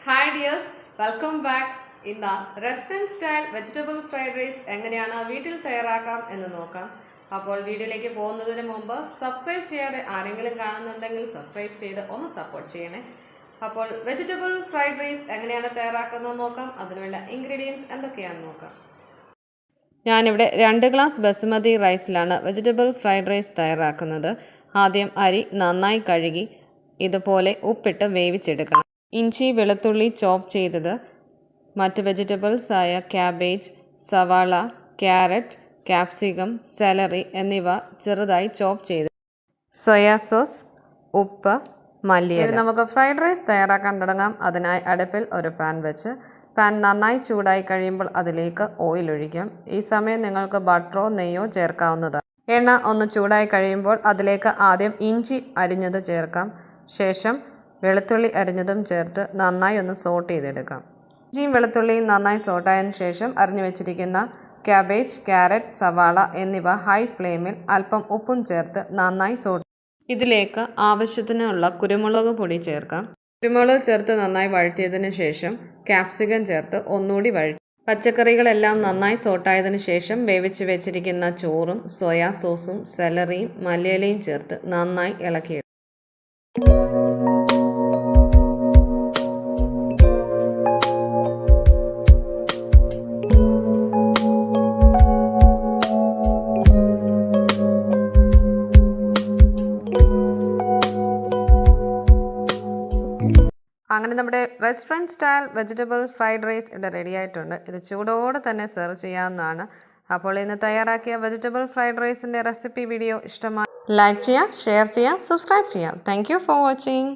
Hi dears, welcome back. ഇന്ന് restaurant style vegetable fried rice എങ്ങനെയാണ് വീട്ടിൽ തയ്യാറാക്കാം എന്ന് നോക്കാം. അപ്പോൾ വീഡിയോയിലേക്ക് പോകുന്നതിന് മുമ്പ് സബ്സ്ക്രൈബ് ചെയ്യാതെ ആരെങ്കിലും കാണുന്നുണ്ടെങ്കിൽ സബ്സ്ക്രൈബ് ചെയ്ത് ഒന്ന് സപ്പോർട്ട് ചെയ്യണേ. അപ്പോൾ വെജിറ്റബിൾ ഫ്രൈഡ് റൈസ് എങ്ങനെയാണ് തയ്യാറാക്കുന്നത് നോക്കാം. അതിനുള്ള ഇൻഗ്രീഡിയൻസ് എന്തൊക്കെയാണെന്ന് നോക്കാം. ഞാനിവിടെ 2 ഗ്ലാസ് ബസുമതി റൈസിലാണ് വെജിറ്റബിൾ ഫ്രൈഡ് റൈസ് തയ്യാറാക്കുന്നത്. ആദ്യം അരി നന്നായി കഴുകി ഇതുപോലെ ഉപ്പിട്ട് വേവിച്ചെടുക്കണം. ഇഞ്ചി വെളുത്തുള്ളി ചോപ്പ് ചെയ്തത്, മറ്റ് വെജിറ്റബിൾസ് ആയ ക്യാബേജ്, സവാള, ക്യാരറ്റ്, ക്യാപ്സിക്കം, സെലറി എന്നിവ ചെറുതായി ചോപ്പ് ചെയ്ത്, സോയാ സോസ്, ഉപ്പ്, മല്ലിയില. നമുക്ക് ഫ്രൈഡ് റൈസ് തയ്യാറാക്കാൻ തുടങ്ങാം. അതിനായി അടുപ്പിൽ ഒരു പാൻ വെച്ച് പാൻ നന്നായി ചൂടായി കഴിയുമ്പോൾ അതിലേക്ക് ഓയിൽ ഒഴിക്കാം. ഈ സമയം നിങ്ങൾക്ക് ബട്ടറോ നെയ്യോ ചേർക്കാവുന്നതാണ്. എണ്ണ ഒന്ന് ചൂടായി കഴിയുമ്പോൾ അതിലേക്ക് ആദ്യം ഇഞ്ചി അരിഞ്ഞത് ചേർക്കാം. ശേഷം വെളുത്തുള്ളി അരിഞ്ഞതും ചേർത്ത് നന്നായി ഒന്ന് സോട്ട് ചെയ്തെടുക്കാം. ഇഞ്ചിയും വെളുത്തുള്ളിയും നന്നായി സോട്ടായതിനു ശേഷം അരിഞ്ഞു വെച്ചിരിക്കുന്ന ക്യാബേജ്, ക്യാരറ്റ്, സവാള എന്നിവ ഹൈ ഫ്ലെയിമിൽ അല്പം ഉപ്പും ചേർത്ത് നന്നായി സോട്ട്. ഇതിലേക്ക് ആവശ്യത്തിനുള്ള കുരുമുളക് പൊടി ചേർക്കാം. കുരുമുളക് ചേർത്ത് നന്നായി വഴറ്റിയതിനു ശേഷം ക്യാപ്സിക്കം ചേർത്ത് ഒന്നുകൂടി വഴറ്റി. പച്ചക്കറികളെല്ലാം നന്നായി സോട്ടായതിനു ശേഷം വേവിച്ച് വെച്ചിരിക്കുന്ന ചോറും സോയാ സോസും സെലറിയും മല്ലിയിലയും ചേർത്ത് നന്നായി ഇളക്കിയിടും. അങ്ങനെ നമ്മുടെ restaurant style vegetable fried rice ഇവിടെ റെഡി ആയിട്ടുണ്ട്. ഇത് ചൂടോടെ തന്നെ സെർവ് ചെയ്യാവുന്നതാണ്. അപ്പോൾ ഇന്ന് തയ്യാറാക്കിയ വെജിറ്റബിൾ ഫ്രൈഡ് റൈസിൻ്റെ റെസിപ്പി വീഡിയോ ഇഷ്ടമായി ലൈക്ക് ചെയ്യുക, ഷെയർ ചെയ്യുക, സബ്സ്ക്രൈബ് ചെയ്യുക. Thank you for watching.